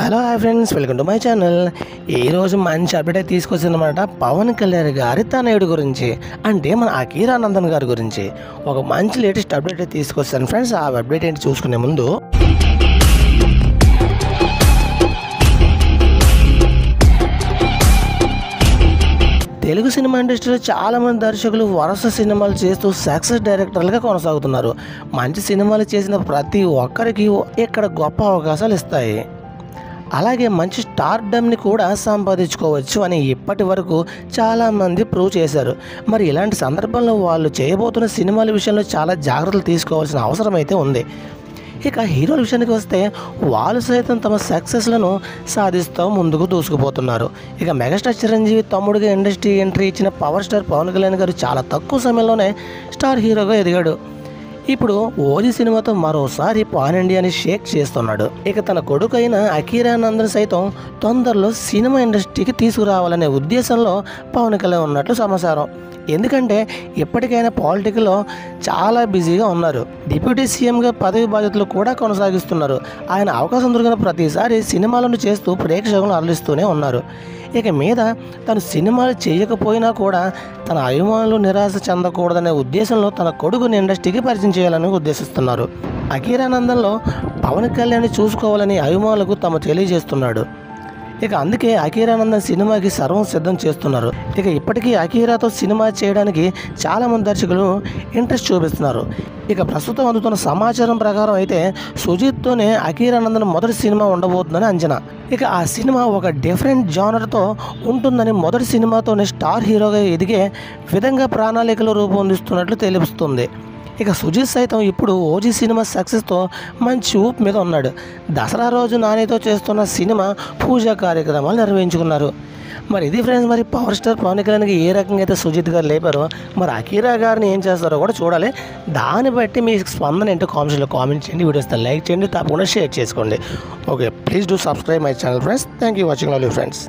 Hello hi friends, welcome to my channel. ఈరోజు మంచి update తీసుకొచ్చిందన్నమాట. Pawan Kalyan గారి తనయుడు గురించి, అంటే మన అఖీరా నందన్ గారి గురించి ఒక మంచి లేటెస్ట్ అప్డేట్ తీసుకొచ్చాను ఫ్రెండ్స్. ఆ అప్డేట్ ఏంటి చూసుకునే ముందు తెలుగు సినిమా ఇండస్ట్రీలో చాలామంది దర్శకులు వరుస సినిమాలు చేస్తూ సక్సెస్ డైరెక్టర్లుగా కొనసాగుతున్నారు. మంచి సినిమాలు చేసిన ప్రతి ఒక్కరికి ఇక్కడ గొప్ప అవకాశాలు ఇస్తాయి. అలాగే మంచి స్టార్డమ్ని కూడా సంపాదించుకోవచ్చు అని ఇప్పటి వరకు చాలామంది ప్రూవ్ చేశారు. మరి ఇలాంటి సందర్భంలో వాళ్ళు చేయబోతున్న సినిమాల విషయంలో చాలా జాగ్రత్తలు తీసుకోవాల్సిన అవసరం అయితే ఉంది. ఇక హీరోల విషయానికి వస్తే వాళ్ళు సైతం తమ సక్సెస్లను సాధిస్తూ ముందుకు దూసుకుపోతున్నారు. ఇక మెగాస్టార్ చిరంజీవి తమ్ముడిగా ఇండస్ట్రీ ఎంట్రీ ఇచ్చిన పవర్ స్టార్ పవన్ కళ్యాణ్ గారు చాలా తక్కువ సమయంలోనే స్టార్ హీరోగా ఎదిగాడు. ఇప్పుడు ఓజీ సినిమాతో మరోసారి పాన్ ఇండియాని షేక్ చేస్తున్నాడు. ఇక తన కొడుకు అయిన అఖీరా నందన్ సైతం తొందరలో సినిమా ఇండస్ట్రీకి తీసుకురావాలనే ఉద్దేశంలో పవన్ కళ్యాణ్ ఉన్నట్లు సమాచారం. ఎందుకంటే ఇప్పటికైనా పాలిటిక్లో చాలా బిజీగా ఉన్నారు. డిప్యూటీ సీఎంగా పదవి బాధ్యతలు కూడా కొనసాగిస్తున్నారు. ఆయన అవకాశం దొరికిన ప్రతిసారి సినిమాలను చేస్తూ ప్రేక్షకులను అలరిస్తూనే ఉన్నారు. ఇక మీద తను సినిమాలు చేయకపోయినా కూడా తన అభిమానులు నిరాశ చెందకూడదనే ఉద్దేశంలో తన కొడుకుని ఇండస్ట్రీకి పరిచయం చేయాలని ఉద్దేశిస్తున్నారు. అఖీరా నందన్లో పవన్ కళ్యాణ్ని చూసుకోవాలని అభిమానులకు తమ తెలియజేస్తున్నాడు. ఇక అందుకే అఖీరా నందన్ సినిమాకి సర్వం సిద్ధం చేస్తున్నారు. ఇక ఇప్పటికీ అఖీరాతో సినిమా చేయడానికి చాలామంది దర్శకులు ఇంట్రెస్ట్ చూపిస్తున్నారు. ఇక ప్రస్తుతం అందుతున్న సమాచారం ప్రకారం అయితే సుజిత్తోనే అఖీరా నందన్ మొదటి సినిమా ఉండబోతుందని అంచనా. ఇక ఆ సినిమా ఒక డిఫరెంట్ జానర్తో ఉంటుందని, మొదటి సినిమాతోనే స్టార్ హీరోగా ఎదిగే విధంగా ప్రణాళికలు రూపొందిస్తున్నట్లు తెలుస్తుంది. ఇక సుజిత్ సైతం ఇప్పుడు ఓజీ సినిమా సక్సెస్తో మంచి ఊపు మీద ఉన్నాడు. దసరా రోజు నానితో చేస్తున్న సినిమా పూజా కార్యక్రమాలు నిర్వహించుకున్నారు. మరి ఇది ఫ్రెండ్స్, మరి పవర్ స్టార్ పవన్ కళ్యాణ్కి ఏ రకంగా అయితే సుజిత్ గారు లేపారో, మరి అఖీరా గారిని ఏం చేస్తారో కూడా చూడాలి. దాన్ని బట్టి మీ స్పందన ఏంటో కామెంట్స్లో కామెంట్ చేయండి, వీడియోస్ లైక్ చేయండి, తప్పకుండా షేర్ చేసుకోండి. Okay, please do subscribe my channel friends. Thank you watching all you friends.